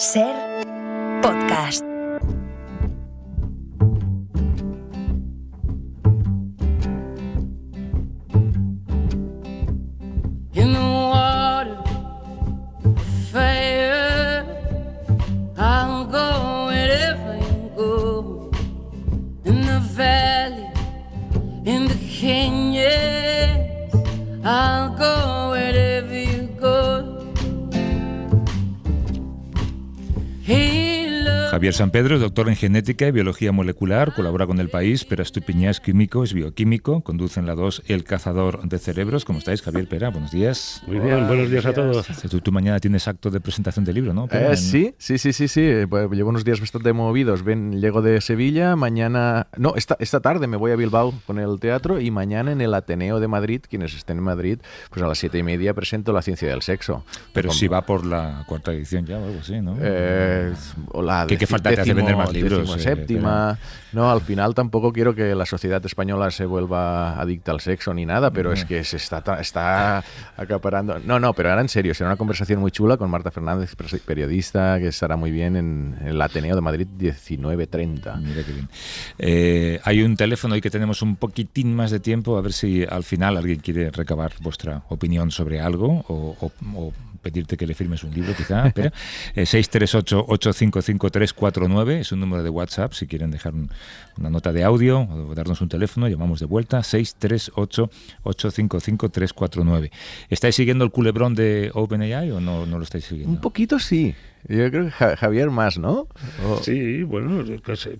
Ser podcast. In the water, fire, I'll go wherever you go. In the valley, in the canyons, I'll go wherever you go. Javier Sampedro es doctor en genética y biología molecular, colabora con El País, Pere Estupiñá es químico, es bioquímico, conduce en la 2 El Cazador de Cerebros. ¿Cómo estáis, Javier Pera? Buenos días. Muy bien, buenos días a todos. Tú mañana tienes acto de presentación de libro, ¿no? Sí. Pues llevo unos días bastante movidos. Llego de Sevilla, mañana... No, esta tarde me voy a Bilbao con el teatro y mañana en el Ateneo de Madrid, quienes estén en Madrid, pues a las 7:30 presento La ciencia del sexo. Pero si va por la 4ª edición ya o algo así, ¿no? O la ¿Qué falta te hace vender más libros? Séptima. No, al final tampoco quiero que la sociedad española se vuelva adicta al sexo ni nada, pero es que se está acaparando. No, pero ahora en serio, será una conversación muy chula con Marta Fernández, periodista, que estará muy bien en el Ateneo de Madrid 19:30. Mira qué bien. Hay un teléfono hoy que tenemos un poquitín más de tiempo, a ver si al final alguien quiere recabar vuestra opinión sobre algo o pedirte que le firmes un libro, quizá. Espera. 638-855-349 es un número de WhatsApp, si quieren dejar una nota de audio o darnos un teléfono, llamamos de vuelta. 638-855-349. ¿Estáis siguiendo el culebrón de OpenAI o no lo estáis siguiendo? Un poquito sí. Yo creo que Javier más, ¿no? Sí, bueno,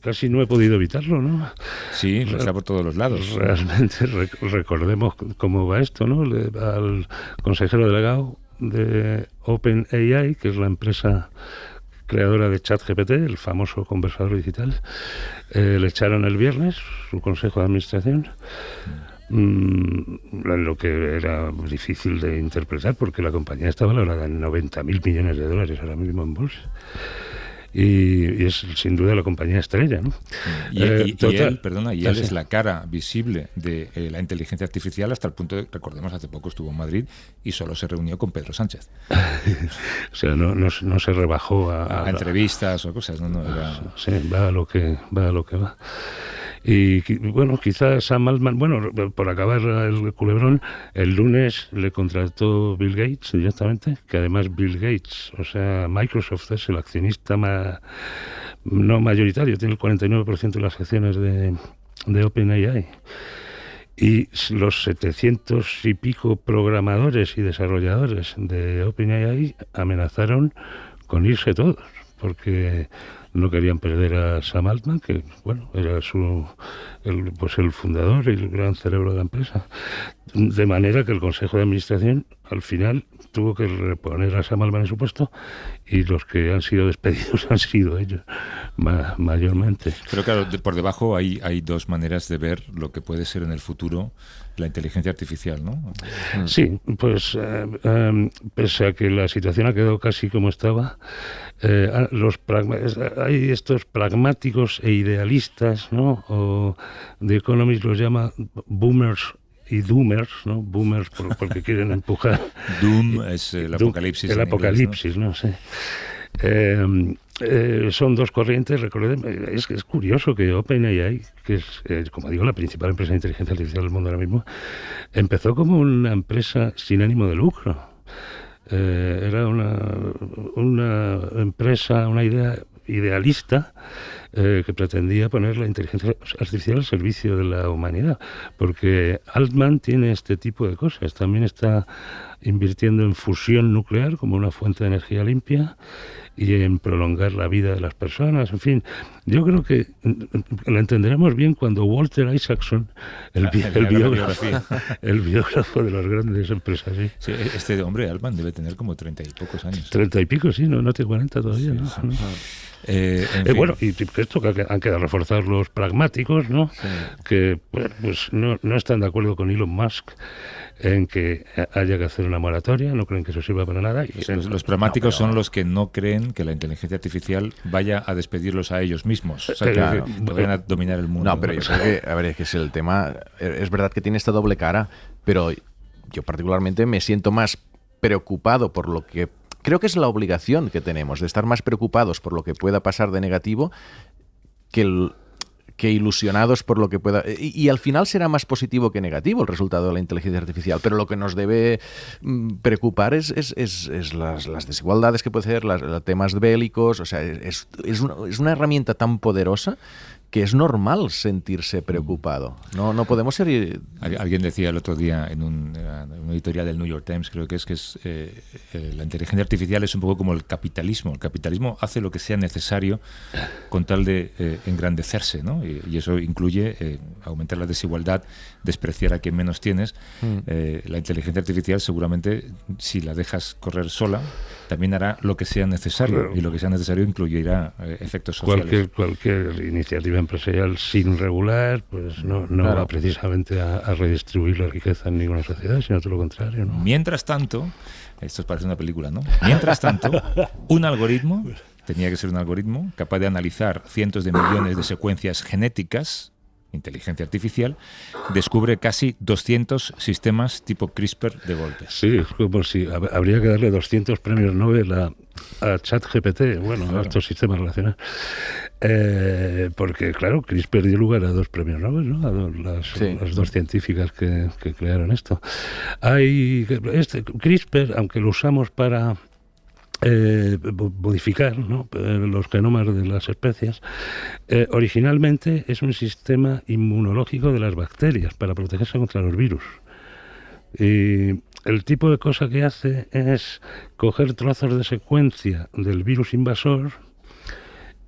casi no he podido evitarlo, ¿no? Sí, está por todos los lados. Realmente, recordemos cómo va esto, ¿no? Al consejero delegado de OpenAI, que es la empresa creadora de ChatGPT, el famoso conversador digital, le echaron el viernes su consejo de administración, lo que era difícil de interpretar porque la compañía está valorada en 90.000 millones de dólares ahora mismo en bolsa. Y es sin duda la compañía estrella, ¿no? Y él es la cara visible de la inteligencia artificial hasta el punto de, recordemos, hace poco estuvo en Madrid y solo se reunió con Pedro Sánchez. O sea, no se rebajó a entrevistas o cosas, no era... Sí, va a lo que va. Y bueno, quizás Sam Altman, por acabar el culebrón, el lunes le contrató Bill Gates directamente, que además Bill Gates, o sea, Microsoft es el accionista no mayoritario, tiene el 49% de las acciones de OpenAI. Y los 700 y pico programadores y desarrolladores de OpenAI amenazaron con irse todos, porque no querían perder a Sam Altman, que era el fundador y el gran cerebro de la empresa. De manera que el Consejo de Administración al final tuvo que reponer a Sam Altman en su puesto y los que han sido despedidos han sido ellos, mayormente. Pero claro, por debajo hay dos maneras de ver lo que puede ser en el futuro la inteligencia artificial, ¿no? Sí, pues pese a que la situación ha quedado casi como estaba, hay estos pragmáticos e idealistas, ¿no? O The Economist los llama boomers y doomers, ¿no? Boomers porque quieren empujar. Doom es el apocalipsis. El apocalipsis, ¿no? Sí. Son dos corrientes, recordemos, es curioso que OpenAI, que es, como digo, la principal empresa de inteligencia artificial del mundo ahora mismo, empezó como una empresa sin ánimo de lucro. Era una empresa, una idea idealista que pretendía poner la inteligencia artificial al servicio de la humanidad, porque Altman tiene este tipo de cosas. También está invirtiendo en fusión nuclear como una fuente de energía limpia y en prolongar la vida de las personas. En fin, yo creo que lo entenderemos bien cuando Walter Isaacson, el biógrafo de las grandes empresas. Sí, este hombre, Altman, debe tener como 30 y pocos años. 30 y pico, sí, no tiene 40 todavía, sí, ¿no? Sí. Y esto que han quedado reforzados los pragmáticos, ¿no? Sí. Que pues no están de acuerdo con Elon Musk en que haya que hacer una moratoria, no creen que eso sirva para nada. Los pragmáticos son los que no creen que la inteligencia artificial vaya a despedirlos a ellos mismos, o sea, que vayan a dominar el mundo. No, pero yo creo que, es que es el tema, es verdad que tiene esta doble cara, pero yo particularmente me siento más preocupado por lo que creo que es la obligación que tenemos de estar más preocupados por lo que pueda pasar de negativo que ilusionados por lo que pueda... Y al final será más positivo que negativo el resultado de la inteligencia artificial, pero lo que nos debe preocupar es las desigualdades que puede ser, los temas bélicos, o sea, es una herramienta tan poderosa que es normal sentirse preocupado. No podemos ser... Alguien decía el otro día en una editorial del New York Times, creo que es la inteligencia artificial es un poco como el capitalismo. El capitalismo hace lo que sea necesario con tal de engrandecerse, ¿no? Y eso incluye aumentar la desigualdad, despreciar a quien menos tienes. La inteligencia artificial seguramente, si la dejas correr sola, también hará lo que sea necesario, claro. Y lo que sea necesario incluirá efectos sociales. Cualquier iniciativa empresarial sin regular, pues no claro. Va precisamente a redistribuir la riqueza en ninguna sociedad, sino todo lo contrario, ¿no? Mientras tanto, esto parece una película, ¿no? Mientras tanto, un algoritmo, tenía que ser un algoritmo, capaz de analizar cientos de millones de secuencias genéticas, inteligencia artificial, descubre casi 200 sistemas tipo CRISPR de golpe. Sí, es como si habría que darle 200 premios Nobel a ChatGPT, bueno, claro. A estos sistemas relacionales. Porque, claro, CRISPR dio lugar a 2 premios Nobel, ¿no? A las 2 científicas que crearon esto. CRISPR, aunque lo usamos para modificar, ¿no?, los genomas de las especies, originalmente es un sistema inmunológico de las bacterias para protegerse contra los virus. Y el tipo de cosa que hace es coger trozos de secuencia del virus invasor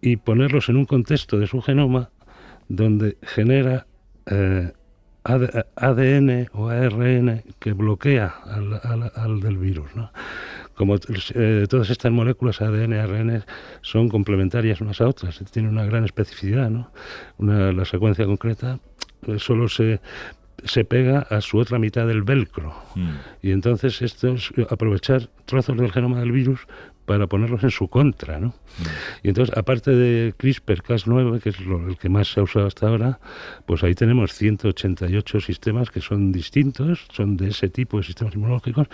y ponerlos en un contexto de su genoma donde genera ADN o ARN que bloquea al del virus, ¿no? Como todas estas moléculas ADN y ARN son complementarias unas a otras, tienen una gran especificidad, ¿no? La secuencia concreta solo se pega a su otra mitad del velcro. Y entonces esto es aprovechar trozos del genoma del virus para ponerlos en su contra, ¿no? Y entonces, aparte de CRISPR-Cas9, que es el que más se ha usado hasta ahora, pues ahí tenemos 188 sistemas que son distintos, son de ese tipo de sistemas inmunológicos,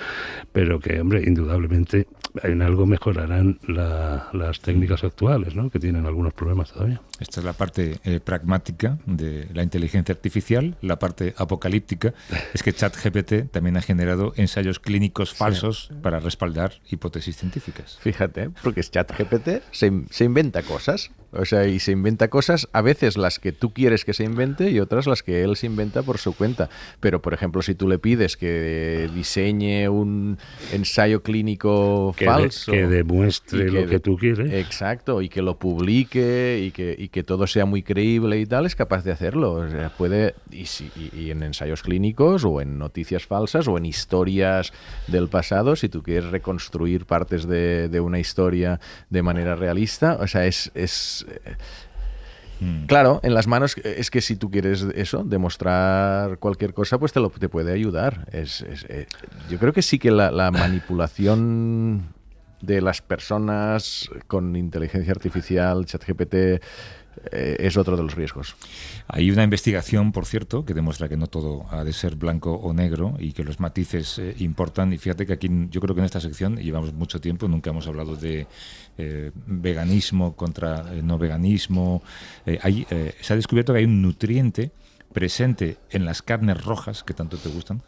pero que, hombre, indudablemente en algo mejorarán las técnicas actuales, ¿no?, que tienen algunos problemas todavía. Esta es la parte pragmática de la inteligencia artificial. La parte apocalíptica es que ChatGPT también ha generado ensayos clínicos falsos para respaldar hipótesis científicas. Fíjate, porque ChatGPT se inventa cosas, o sea, y se inventa cosas a veces las que tú quieres que se invente y otras las que él se inventa por su cuenta. Pero, por ejemplo, si tú le pides que diseñe un ensayo clínico falso, que demuestre lo que tú quieres, exacto, y que lo publique y que todo sea muy creíble y tal, es capaz de hacerlo. O sea, puede, y en ensayos clínicos o en noticias falsas o en historias del pasado, si tú quieres reconstruir partes de una historia de manera realista, o sea, claro, en las manos es que si tú quieres eso, demostrar cualquier cosa, pues te puede ayudar. Yo creo que sí que la manipulación de las personas con inteligencia artificial, ChatGPT, es otro de los riesgos. Hay una investigación, por cierto, que demuestra que no todo ha de ser blanco o negro y que los matices importan. Y fíjate que aquí, yo creo que en esta sección llevamos mucho tiempo, nunca hemos hablado de veganismo contra no veganismo. Se ha descubierto que hay un nutriente presente en las carnes rojas, que tanto te gustan,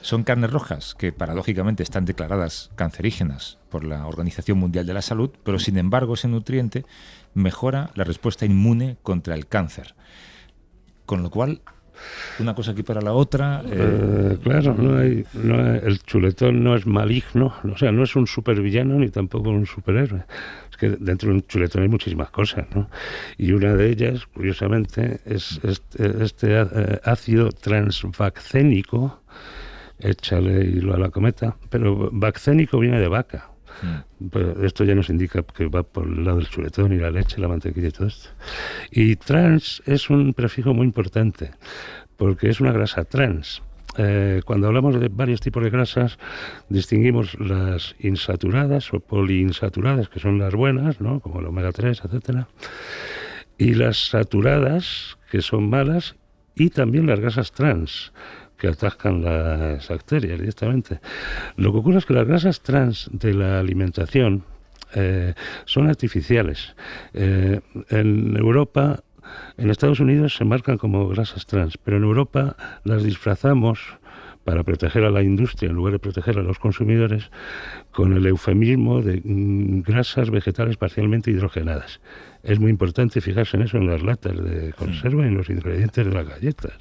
son carnes rojas que paradójicamente están declaradas cancerígenas por la Organización Mundial de la Salud, pero sin embargo ese nutriente mejora la respuesta inmune contra el cáncer. Con lo cual, una cosa aquí para la otra... Claro, el chuletón no es maligno, o sea, no es un supervillano ni tampoco un superhéroe. Es que dentro de un chuletón hay muchísimas cosas, ¿no? Y una de ellas, curiosamente, es este ácido transvaccénico, échale hilo a la cometa, pero vaccénico viene de vaca. Pero esto ya nos indica que va por el lado del chuletón y la leche, la mantequilla y todo esto. Y trans es un prefijo muy importante porque es una grasa trans. Cuando hablamos de varios tipos de grasas, distinguimos las insaturadas o poliinsaturadas, que son las buenas, ¿no?, como el omega 3, etcétera, y las saturadas, que son malas, y también las grasas trans, que atacan las arterias directamente. Lo que ocurre es que las grasas trans de la alimentación son artificiales. En Europa, en Estados Unidos se marcan como grasas trans, pero en Europa las disfrazamos para proteger a la industria en lugar de proteger a los consumidores con el eufemismo de grasas vegetales parcialmente hidrogenadas. Es muy importante fijarse en eso en las latas de conserva y en los ingredientes de las galletas.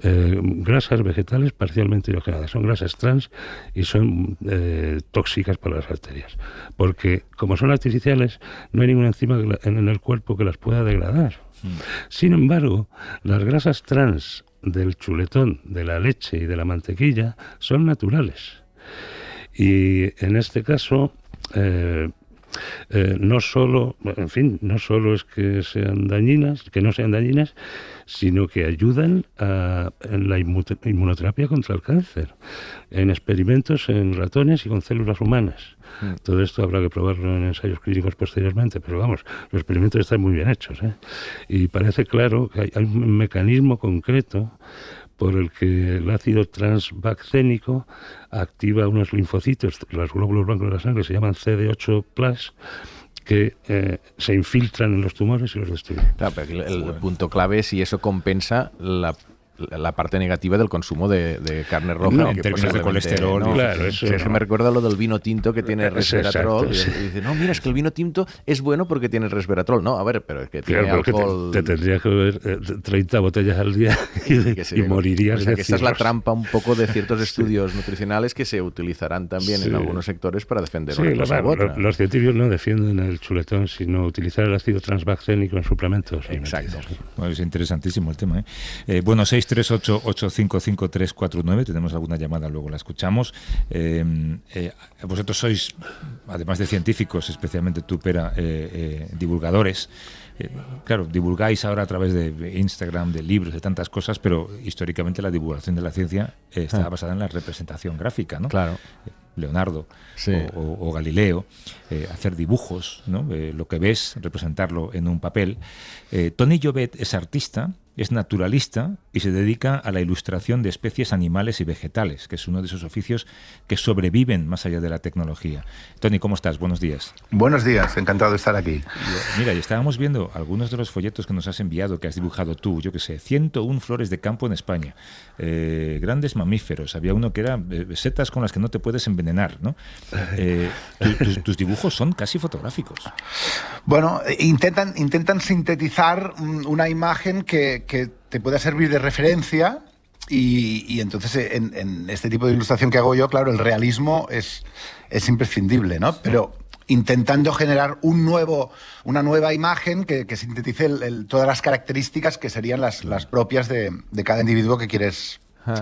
Grasas vegetales parcialmente hidrogenadas. Son grasas trans y son tóxicas para las arterias. Porque como son artificiales, no hay ninguna enzima en el cuerpo que las pueda degradar. Sin embargo, las grasas trans del chuletón, de la leche y de la mantequilla son naturales. Y en este caso, no solo es que sean dañinas, que no sean dañinas, sino que ayudan en la inmunoterapia contra el cáncer, en experimentos en ratones y con células humanas. Todo esto habrá que probarlo en ensayos clínicos posteriormente, pero vamos, los experimentos están muy bien hechos, ¿eh? Y parece claro que hay un mecanismo concreto por el que el ácido transbacténico activa unos linfocitos, los glóbulos blancos de la sangre, se llaman CD8+, que se infiltran en los tumores y los destruyen. Claro, pero el punto clave es si eso compensa la parte negativa del consumo de carne roja. No, en términos de colesterol. No, claro, eso me recuerda lo del vino tinto que tiene resveratrol. Exacto, y dice, no, mira, es que el vino tinto es bueno porque tiene resveratrol. No, a ver, pero es que tiene alcohol... Te tendrías que beber 30 botellas al día y morirías. O sea, que esta es la trampa un poco de ciertos estudios nutricionales que se utilizarán también en algunos sectores para defender una cosa u otra. Los científicos no defienden el chuletón, sino utilizar el ácido transbacténico en suplementos. Exacto. Bueno, es interesantísimo el tema, ¿eh? Bueno, 638-855-349, tenemos alguna llamada, luego la escuchamos. Vosotros sois, además de científicos, especialmente tú, Pera, divulgadores. Claro, divulgáis ahora a través de Instagram, de libros, de tantas cosas, pero históricamente la divulgación de la ciencia está basada en la representación gráfica, ¿no? Claro. Leonardo o Galileo, hacer dibujos, ¿no? Lo que ves, representarlo en un papel. Tony Llobet es artista, es naturalista y se dedica a la ilustración de especies animales y vegetales, que es uno de esos oficios que sobreviven más allá de la tecnología. Tony, ¿cómo estás? Buenos días. Buenos días, encantado de estar aquí. Mira, y estábamos viendo algunos de los folletos que nos has enviado, que has dibujado tú, yo qué sé, 101 flores de campo en España, grandes mamíferos, había uno que era setas con las que no te puedes envenenar, ¿no? Tus dibujos son casi fotográficos. Bueno, intentan sintetizar una imagen que te pueda servir de referencia y entonces en este tipo de ilustración que hago yo, claro, el realismo es imprescindible, ¿no? Pero intentando generar una nueva imagen que sintetice todas las características que serían las propias de cada individuo que quieres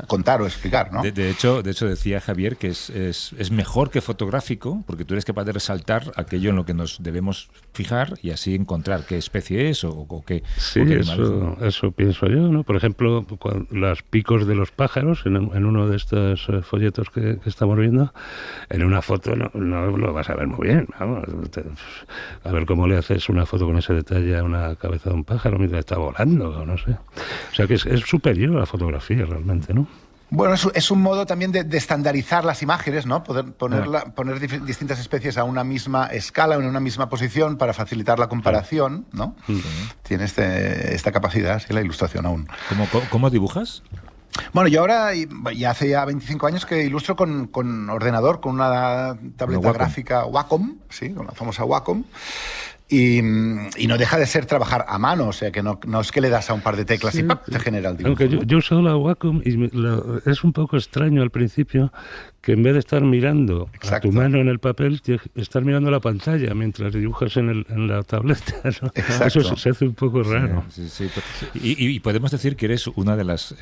contar o explicar, ¿no? De hecho decía Javier que es mejor que fotográfico, porque tú eres capaz de resaltar aquello en lo que nos debemos fijar y así encontrar qué especie es o qué... Sí, o qué eso pienso yo, ¿no? Por ejemplo, los picos de los pájaros, en uno de estos folletos que estamos viendo, en una foto no lo vas a ver muy bien, vamos, a ver cómo le haces una foto con ese detalle a una cabeza de un pájaro mientras está volando, o no sé. O sea que es superior a la fotografía realmente, ¿no? Bueno, es un modo también de estandarizar las imágenes, ¿no? Poner distintas especies a una misma escala, en una misma posición para facilitar la comparación, ¿no? Sí. Tiene esta capacidad, sí, la ilustración aún. ¿Cómo dibujas? Bueno, yo ahora, ya hace 25 años que ilustro con ordenador, con una tableta gráfica Wacom, sí, con la famosa Wacom. Y no deja de ser trabajar a mano, o sea que no es que le das a un par de teclas y ¡pap! Te genera el dibujo. Aunque yo he usado la Wacom y es un poco extraño al principio que en vez de estar mirando a tu mano en el papel, estar mirando la pantalla mientras dibujas en la tableta, ¿no? Eso se hace un poco raro. Sí. Y podemos decir que eres una de las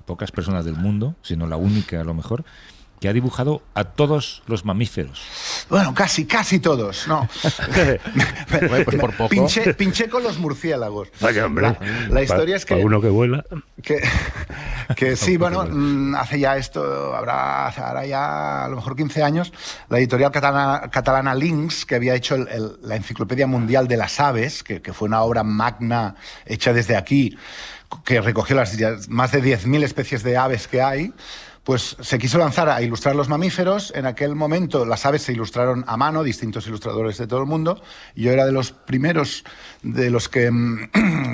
pocas personas del mundo, si no la única a lo mejor, que ha dibujado a todos los mamíferos. Bueno, casi todos, ¿no? Bueno, pues por poco. Pinché con los murciélagos. Vaya, hombre. La historia es que... Para uno que vuela. Que sí, bueno, hace ya esto, hará ya a lo mejor 15 años, la editorial catalana Links, que había hecho la Enciclopedia Mundial de las Aves, que fue una obra magna hecha desde aquí, que recogió las más de 10.000 especies de aves que hay, pues se quiso lanzar a ilustrar los mamíferos. En aquel momento las aves se ilustraron a mano, distintos ilustradores de todo el mundo. Yo era de los primeros de los que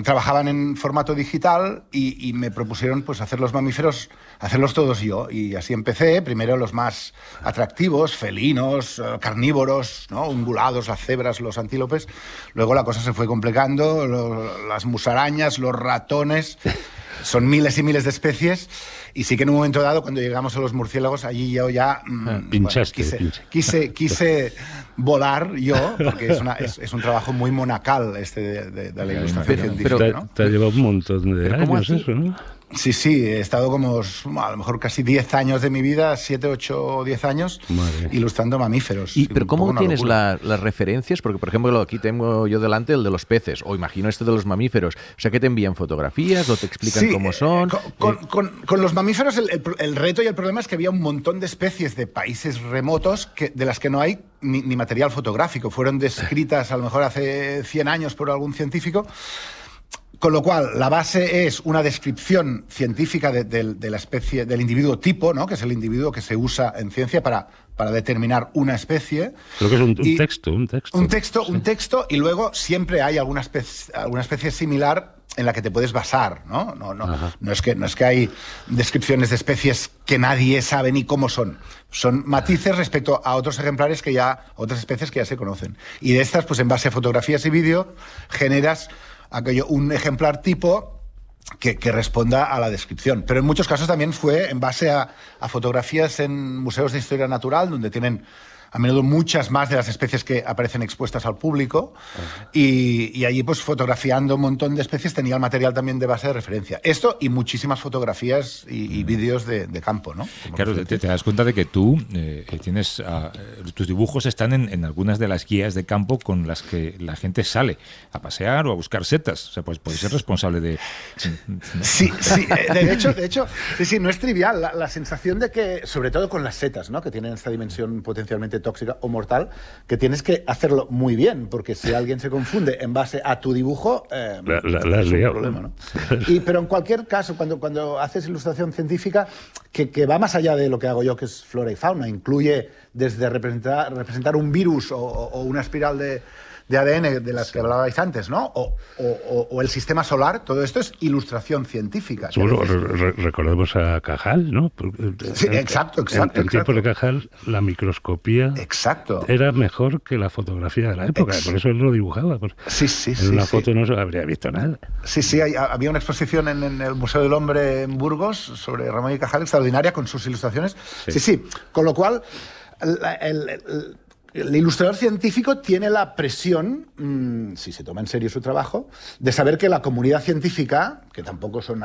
trabajaban en formato digital y me propusieron pues hacer los mamíferos, hacerlos todos yo. Y así empecé, primero los más atractivos, felinos, carnívoros, ¿no? Ungulados, las cebras, los antílopes. Luego la cosa se fue complicando, las musarañas, los ratones... Son miles y miles de especies, y sí que en un momento dado, cuando llegamos a los murciélagos, allí yo ya quise volar yo, porque es un trabajo muy monacal de la ilustración científica. Pero ¿no? te ha llevado un montón de años eso, ¿no? Sí, he estado como a lo mejor casi 10 años de mi vida, 7, 8 o 10 años, ilustrando mamíferos. ¿Pero cómo tienes las referencias? Porque, por ejemplo, aquí tengo yo delante el de los peces, o imagino este de los mamíferos. O sea, ¿que te envían fotografías o te explican cómo son? Con los mamíferos el reto y el problema es que había un montón de especies de países remotos de las que no hay ni material fotográfico. Fueron descritas a lo mejor hace 100 años por algún científico. Con lo cual, la base es una descripción científica de la especie, del individuo tipo, ¿no? Que es el individuo que se usa en ciencia para determinar una especie. Creo que es un texto. Un texto, y luego siempre hay alguna especie similar en la que te puedes basar, ¿no? No es que hay descripciones de especies que nadie sabe ni cómo son. Son matices respecto a otros ejemplares otras especies que ya se conocen. Y de estas, pues en base a fotografías y vídeo, generas un ejemplar tipo que responda a la descripción. Pero en muchos casos también fue en base a fotografías en museos de historia natural, donde tienen a menudo muchas más de las especies que aparecen expuestas al público, y allí pues fotografiando un montón de especies tenía el material también de base de referencia. Esto y muchísimas fotografías y vídeos de campo, ¿no? Claro, te das cuenta de que tú tienes tus dibujos están en algunas de las guías de campo con las que la gente sale a pasear o a buscar setas. O sea, pues puedes ser responsable de... Sí, de hecho, sí, no es trivial la sensación de que, sobre todo con las setas, ¿no? Que tienen esta dimensión potencialmente tóxica o mortal, que tienes que hacerlo muy bien, porque si alguien se confunde en base a tu dibujo, la has liado. Problema, ¿no? Pero en cualquier caso, cuando haces ilustración científica, que va más allá de lo que hago yo, que es flora y fauna, incluye desde representar un virus o una espiral de ADN de las que hablabais antes, ¿no? O el sistema solar, todo esto es ilustración científica. Bueno, recordemos a Cajal, ¿no? Sí, exacto. En tiempo de Cajal, la microscopía era mejor que la fotografía de la época, por eso él lo dibujaba. En una foto no se habría visto nada. Sí, había una exposición en el Museo del Hombre en Burgos sobre Ramón y Cajal extraordinaria con sus ilustraciones. Sí. Con lo cual, el ilustrador científico tiene la presión, si se toma en serio su trabajo, de saber que la comunidad científica, que tampoco son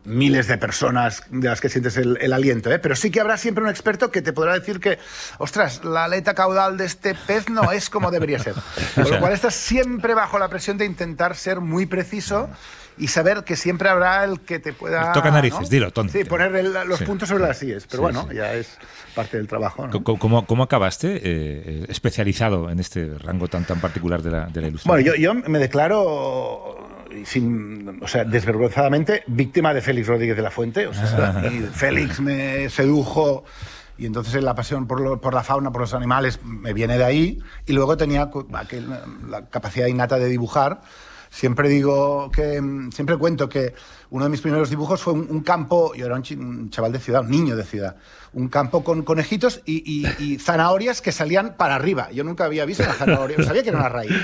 miles de personas de las que sientes el aliento, pero sí que habrá siempre un experto que te podrá decir que, ostras, la aleta caudal de este pez no es como debería ser. Con lo cual estás siempre bajo la presión de intentar ser muy preciso y saber que siempre habrá el que te pueda... Toca narices, ¿no? Dilo, tonto. Sí, poner los puntos sobre las íes. Pero ya es parte del trabajo, ¿no? ¿Cómo acabaste especializado en este rango tan particular de la ilustración? Bueno, yo me declaro... desvergonzadamente víctima de Félix Rodríguez de la Fuente. Y Félix me sedujo, y entonces la pasión por la fauna, por los animales, me viene de ahí. Y luego tenía la capacidad innata de dibujar. Siempre cuento que uno de mis primeros dibujos fue un campo. Yo era un chaval de ciudad, un niño de ciudad. Un campo con conejitos y zanahorias que salían para arriba. Yo nunca había visto una zanahoria, sabía que era una raíz.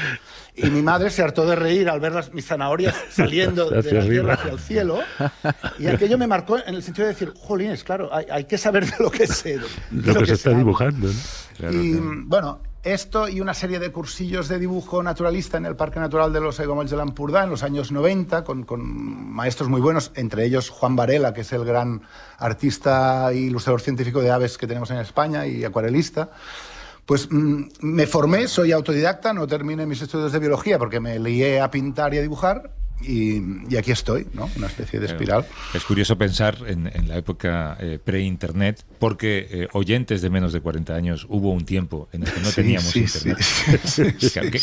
Y mi madre se hartó de reír al ver mis zanahorias saliendo de la tierra hacia el cielo. Y aquello me marcó en el sentido de decir, jolines, claro, hay que saber de lo que sé. Lo que se está dibujando, ¿no? Bueno, esto y una serie de cursillos de dibujo naturalista en el Parque Natural de los Aiguamolls de l'Empordà en los años 90, con maestros muy buenos, entre ellos Juan Varela, que es el gran artista e ilustrador científico de aves que tenemos en España y acuarelista. Pues me formé, soy autodidacta, no terminé mis estudios de biología porque me lié a pintar y a dibujar. Y aquí estoy, ¿no? Una especie de espiral. Es curioso pensar en la época pre-internet, porque oyentes de menos de 40 años hubo un tiempo en el que no teníamos internet.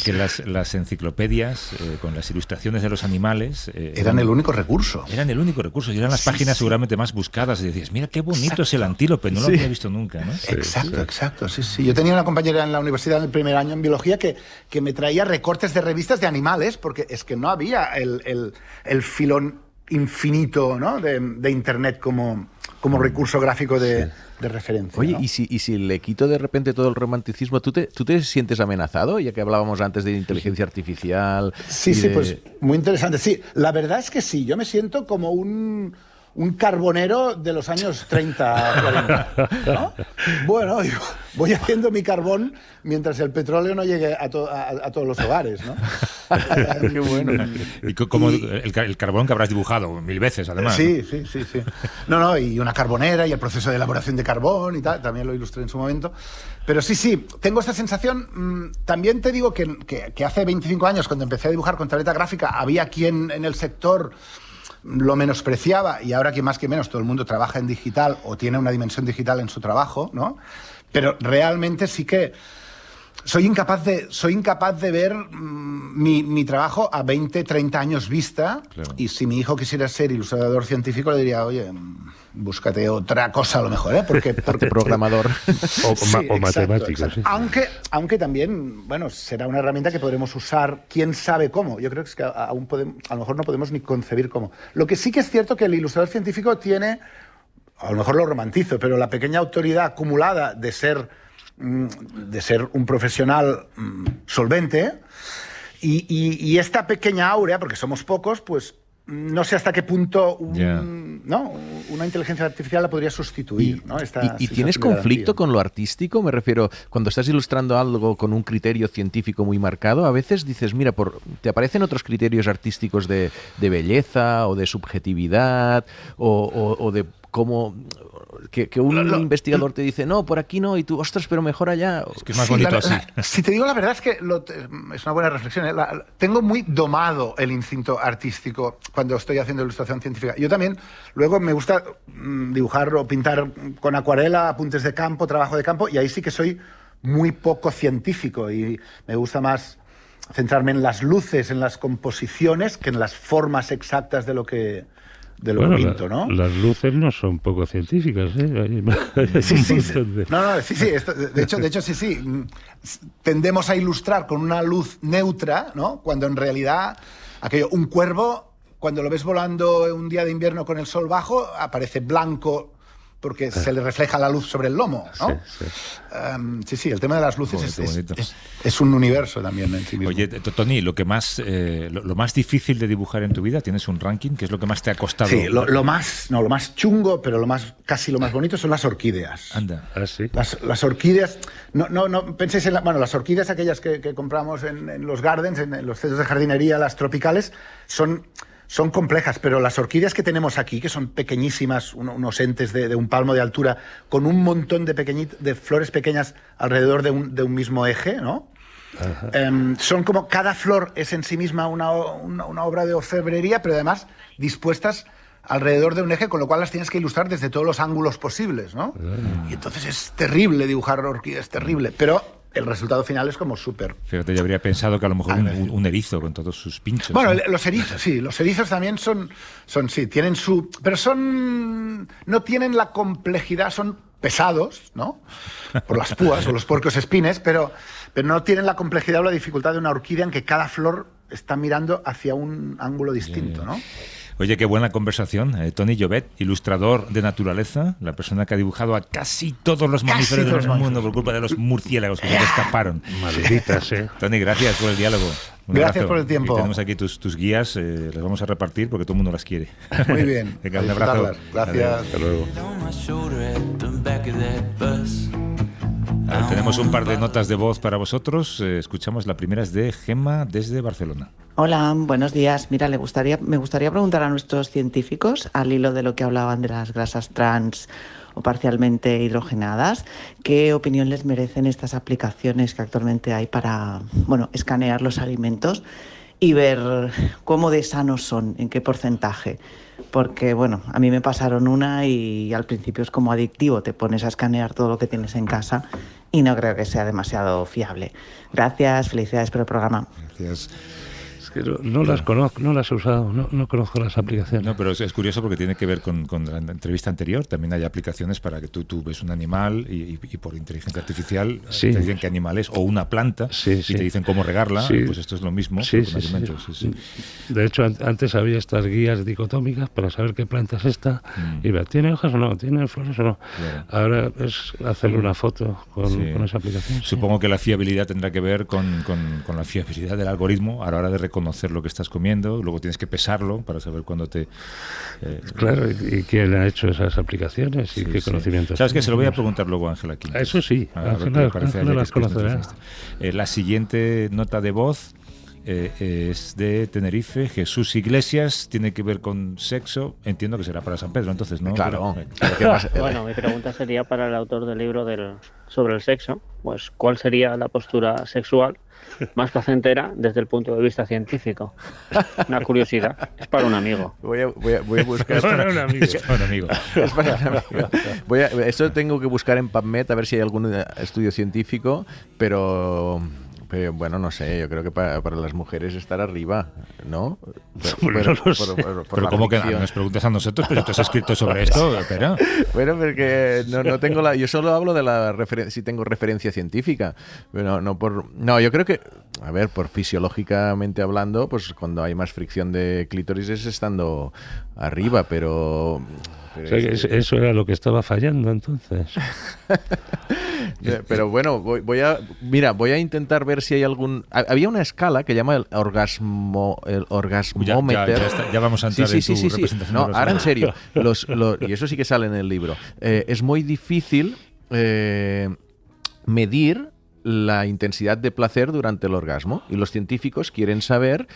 Que las enciclopedias con las ilustraciones de los animales eran el único recurso. Eran el único recurso y eran las páginas seguramente más buscadas. Y decías, mira qué bonito es el antílope, no lo había visto nunca, ¿no? Exacto, sí. Yo tenía una compañera en la universidad en el primer año en biología que me traía recortes de revistas de animales, porque es que no había el filón infinito, ¿no? de Internet como recurso gráfico de referencia. Oye, ¿no? ¿y si le quito de repente todo el romanticismo, ¿tú te sientes amenazado? Ya que hablábamos antes de inteligencia artificial. Sí, pues muy interesante. Sí, la verdad es que sí, yo me siento como un carbonero de los años 30, 40, ¿no? Bueno, voy haciendo mi carbón mientras el petróleo no llegue a todos los hogares, ¿no? Qué bueno. Y como el carbón que habrás dibujado 1000 veces, además. Sí. No, y una carbonera y el proceso de elaboración de carbón y tal, también lo ilustré en su momento. Pero sí, tengo esta sensación. También te digo que hace 25 años, cuando empecé a dibujar con tableta gráfica, había quien en el sector lo menospreciaba, y ahora que más que menos todo el mundo trabaja en digital o tiene una dimensión digital en su trabajo, ¿no? Pero realmente sí que soy incapaz de ver mi trabajo a 20, 30 años vista. Claro. Y si mi hijo quisiera ser ilustrador científico, le diría, oye, búscate otra cosa a lo mejor, ¿eh? Porque programador o matemático. Exacto. Sí. Aunque también, bueno, será una herramienta que podremos usar quién sabe cómo. Yo creo que es que a lo mejor no podemos ni concebir cómo. Lo que sí que es cierto que el ilustrador científico tiene, a lo mejor lo romantizo, pero la pequeña autoridad acumulada de ser un profesional solvente, y esta pequeña áurea, porque somos pocos, pues no sé hasta qué punto una inteligencia artificial la podría sustituir. ¿No? ¿Y tienes conflicto con lo artístico? Me refiero, cuando estás ilustrando algo con un criterio científico muy marcado, a veces dices, mira, te aparecen otros criterios artísticos de belleza o de subjetividad o de cómo... Que un investigador te dice, no, por aquí no, y tú, ostras, pero mejor allá. Es que es más bonito así. Si te digo la verdad, es que es una buena reflexión. Tengo muy domado el instinto artístico cuando estoy haciendo ilustración científica. Yo también, luego me gusta dibujar o pintar con acuarela, apuntes de campo, trabajo de campo, y ahí sí que soy muy poco científico y me gusta más centrarme en las luces, en las composiciones, que en las formas exactas de lo que pinto, ¿no? Las luces no son poco científicas, ¿eh? Sí. De hecho, sí. Tendemos a ilustrar con una luz neutra, ¿no? Cuando en realidad un cuervo, cuando lo ves volando un día de invierno con el sol bajo, aparece blanco porque se le refleja la luz sobre el lomo, ¿no? Sí, el tema de las luces es un universo también en sí mismo. Oye, Toni, lo más difícil de dibujar en tu vida, ¿tienes un ranking? ¿Qué es lo que más te ha costado? Sí, lo más chungo, pero casi lo más bonito son las orquídeas. Anda. Sí. Las orquídeas, no penséis en las orquídeas aquellas que compramos en los gardens, en los centros de jardinería, las tropicales, son complejas, pero las orquídeas que tenemos aquí, que son pequeñísimas, unos entes de un palmo de altura, con un montón de flores pequeñas alrededor de un mismo eje, ¿no? Son como, cada flor es en sí misma una obra de orfebrería, pero además dispuestas alrededor de un eje, con lo cual las tienes que ilustrar desde todos los ángulos posibles, ¿no? Y entonces es terrible dibujar orquídeas, es terrible, pero el resultado final es como súper. Fíjate, yo habría pensado que a lo mejor un erizo con todos sus pinchos. Bueno, ¿no? Los erizos también son tienen pero no tienen la complejidad, son pesados, ¿no? Por las púas o los puercos espines, pero no tienen la complejidad o la dificultad de una orquídea en que cada flor está mirando hacia un ángulo distinto, ¿no? Oye, qué buena conversación. Toni Llobet, ilustrador de naturaleza, la persona que ha dibujado a casi todos los mamíferos del mundo por culpa de los murciélagos que se escaparon. Malditas, ¿eh? Toni, gracias por el diálogo. Gracias por el tiempo. Y tenemos aquí tus guías, las vamos a repartir porque todo el mundo las quiere. Muy bien. Venga, un abrazo. Gracias. Hasta luego. Tenemos un par de notas de voz para vosotros. Escuchamos, la primera es de Gemma desde Barcelona. Hola, buenos días. Mira, me gustaría preguntar a nuestros científicos, al hilo de lo que hablaban de las grasas trans o parcialmente hidrogenadas, ¿qué opinión les merecen estas aplicaciones que actualmente hay para, escanear los alimentos y ver cómo de sanos son, en qué porcentaje? Porque, a mí me pasaron una y al principio es como adictivo, te pones a escanear todo lo que tienes en casa y no creo que sea demasiado fiable. Gracias, felicidades por el programa. Gracias. Que no las conozco, no las he usado, no conozco las aplicaciones. No, pero es curioso porque tiene que ver con la entrevista anterior. También hay aplicaciones para que tú ves un animal y por inteligencia artificial te dicen qué animal es, o una planta, y te dicen cómo regarla. Pues esto es lo mismo con alimentos. Sí. De hecho, antes había estas guías dicotómicas para saber qué planta es esta y ver, ¿tiene hojas o no? ¿Tiene flores o no? Claro. Ahora es hacerle una foto con esa aplicación. Supongo que la fiabilidad tendrá que ver con la fiabilidad del algoritmo a la hora de conocer lo que estás comiendo, luego tienes que pesarlo para saber cuándo te... Claro, y quién ha hecho esas aplicaciones y qué conocimientos. ¿Sabes qué? Se lo voy a preguntar luego a Ángela Quintas. Eso sí, Ángela las conocerá. La siguiente nota de voz es de Tenerife. Jesús Iglesias, tiene que ver con sexo. Entiendo que será para San Pedro, entonces, ¿no? Claro. Bueno, mi pregunta sería para el autor del libro sobre el sexo. Pues, ¿cuál sería la postura sexual más placentera desde el punto de vista científico? Una curiosidad. Es para un amigo. Voy a buscar... Es para un amigo. Es para un amigo. Es para un amigo. Esto tengo que buscar en PubMed a ver si hay algún estudio científico, pero bueno, no sé, yo creo que para las mujeres estar arriba, ¿no? Pero ¿cómo que nos preguntas a nosotros? Pero tú has escrito sobre esto, espera. Bueno, porque no tengo yo solo hablo de la referencia, si tengo referencia científica, pero no, yo creo que, a ver, por fisiológicamente hablando, pues cuando hay más fricción de clítoris es estando arriba, pero o sea, eso era lo que estaba fallando entonces. Pero bueno, voy a intentar ver si hay algún... Había una escala que llama el orgasmómetro. Ya vamos a entrar en tu representación. No, ahora en serio. Y eso sí que sale en el libro. Es muy difícil medir la intensidad de placer durante el orgasmo, y los científicos quieren saber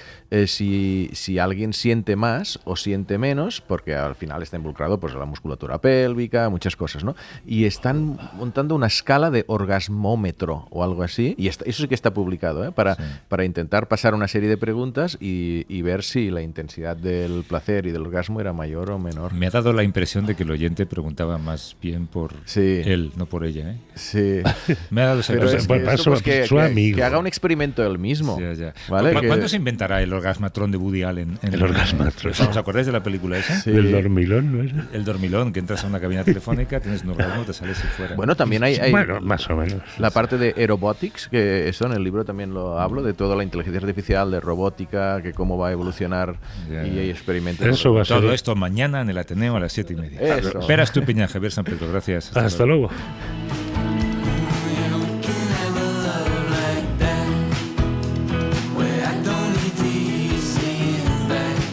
si alguien siente más o siente menos, porque al final está involucrado pues la musculatura pélvica, muchas cosas, ¿no? Y están montando una escala de orgasmómetro o algo así, y eso sí que está publicado, para intentar pasar una serie de preguntas y ver si la intensidad del placer y del orgasmo era mayor o menor. Me ha dado la impresión de que el oyente preguntaba más bien por él, no por ella, ¿eh? Sí. Me ha dado esa impresión. Que haga un experimento él mismo. Ya. ¿Vale? ¿Cuándo se inventará el orgasmatrón de Woody Allen? El orgasmatrón. ¿Os acordáis de la película esa? Sí. El dormilón, ¿no era? El dormilón, que entras a una cabina telefónica, tienes un orgasmo, te sales y fuera. Bueno, también hay bueno, más o menos. La parte de aerobotics, que eso en el libro también lo hablo, de toda la inteligencia artificial, de robótica, que cómo va a evolucionar, y hay experimentos. Todo esto mañana en el Ateneo a las 7:30. Eso. Espera Estupiñán, Javier San Pedro, gracias. Hasta luego.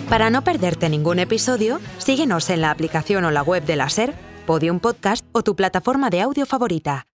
Para no perderte ningún episodio, síguenos en la aplicación o la web de la SER, Podium Podcast o tu plataforma de audio favorita.